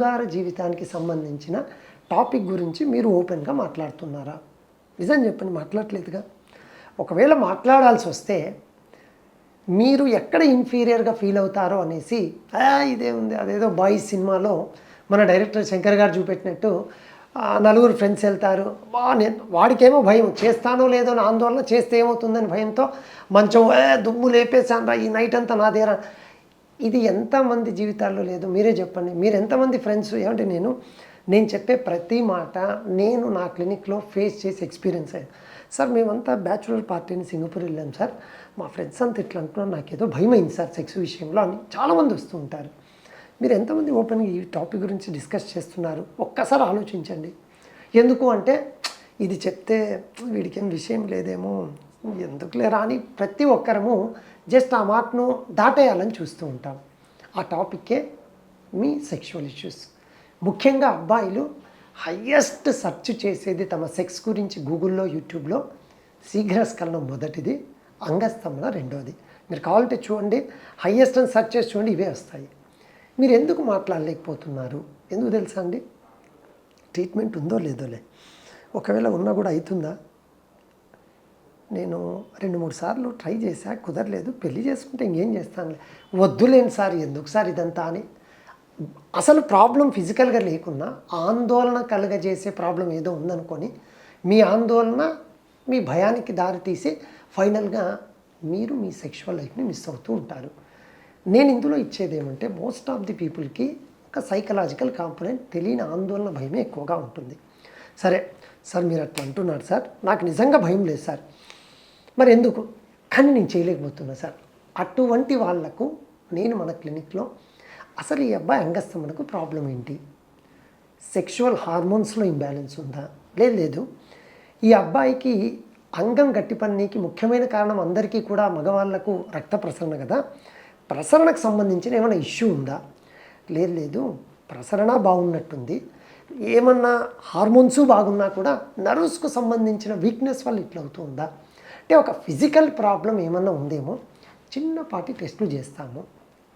శృంగార జీవితానికి సంబంధించిన టాపిక్ గురించి మీరు ఓపెన్గా మాట్లాడుతున్నారా? నిజం చెప్పండి, మాట్లాడలేదుగా. ఒకవేళ మాట్లాడాల్సి వస్తే మీరు ఎక్కడ ఇన్ఫీరియర్గా ఫీల్ అవుతారో అనేసి ఇదే ఉంది, అదేదో బాయ్స్ సినిమాలో మన డైరెక్టర్ శంకర్ గారు చూపెట్టినట్టు నలుగురు ఫ్రెండ్స్ వెళ్తారు, వాడికేమో భయం, చేస్తానో లేదో అని ఆందోళన, చేస్తే ఏమవుతుందని భయంతో మంచం దుమ్ము లేపేసాను ఈ నైట్ అంతా నా దగ్గర. ఇది ఎంతమంది జీవితాల్లో లేదు మీరే చెప్పండి. మీరు ఎంతమంది ఫ్రెండ్స్ ఏమంటే నేను చెప్పే ప్రతి మాట నేను నా క్లినిక్లో ఫేస్ చేసి ఎక్స్పీరియన్స్ అయ్యాను. సార్ మేమంతా బ్యాచులర్ పార్టీని సింగపూర్ వెళ్ళాం సార్, మా ఫ్రెండ్స్ అంతా ఇట్లా అంటున్నారు, నాకేదో భయం అయింది సార్ సెక్స్ విషయంలో అని చాలామంది వస్తూ ఉంటారు. మీరు ఎంతమంది ఓపెన్గా ఈ టాపిక్ గురించి డిస్కస్ చేస్తున్నారు ఒక్కసారి ఆలోచించండి. ఎందుకు అంటే ఇది చెప్తే వీడికేం విషయం లేదేమో, ఎందుకు లేరా అని ప్రతి ఒక్కరము జస్ట్ ఆ మాటను దాటేయాలని చూస్తూ ఉంటాం. ఆ టాపిక్కే మీ సెక్షువల్ ఇష్యూస్. ముఖ్యంగా అబ్బాయిలు హయ్యెస్ట్ సెర్చ్ చేసేది తమ సెక్స్ గురించి గూగుల్లో, యూట్యూబ్లో శీఘ్రస్ఖలనం మొదటిది, అంగస్తంభన రెండోది. మీరు కావాలంటే చూడండి, హయ్యెస్ట్ అని సెర్చ్ చేసి చూడండి, ఇవే వస్తాయి. మీరు ఎందుకు మాట్లాడలేకపోతున్నారు? ఎందుకు తెలుసా అండి? ట్రీట్మెంట్ ఉందో లేదోలే, ఒకవేళ ఉన్నా కూడా అవుతుందా? నేను 2-3 సార్లు ట్రై చేశా, కుదరలేదు. పెళ్లి చేసుకుంటే ఇంకేం చేస్తానులే, వద్దులేండి సార్, ఎందుకు సార్ ఇదంతా అని. అసలు ప్రాబ్లం ఫిజికల్గా లేకున్నా ఆందోళన కలుగజేసే ప్రాబ్లం ఏదో ఉందనుకొని మీ ఆందోళన మీ భయానికి దారితీసి ఫైనల్గా మీరు మీ సెక్షువల్ లైఫ్ని మిస్ అవుతూ ఉంటారు. నేను ఇందులో ఇచ్చేది ఏమంటే మోస్ట్ ఆఫ్ ది పీపుల్కి ఒక సైకలాజికల్ కాంపోనెంట్, తెలియని ఆందోళన భయమే ఎక్కువగా ఉంటుంది. సరే సార్ మీరు అట్లా అంటున్నారు సార్, నాకు నిజంగా భయం లేదు సార్, మరి ఎందుకు కానీ నేను చేయలేకపోతున్నా సార్. అటువంటి వాళ్లకు నేను మన క్లినిక్లో అసలు ఈ అబ్బాయి అంగస్తంభనకు ప్రాబ్లం ఏంటి, సెక్షువల్ హార్మోన్స్లో ఇంబ్యాలెన్స్ ఉందా, లేదు ఈ అబ్బాయికి అంగం గట్టిపన్నీకి ముఖ్యమైన కారణం అందరికీ కూడా మగవాళ్లకు రక్త ప్రసరణ కదా, ప్రసరణకు సంబంధించిన ఏమైనా ఇష్యూ ఉందా, లేదు ప్రసరణ బాగున్నట్టుంది, ఏమన్నా హార్మోన్స్ బాగున్నా కూడా నర్వ్స్కు సంబంధించిన వీక్నెస్ వల్ల ఇట్లా అవుతుందా అంటే ఒక ఫిజికల్ ప్రాబ్లం ఏమన్నా ఉందేమో చిన్నపాటి టెస్టులు చేస్తాము.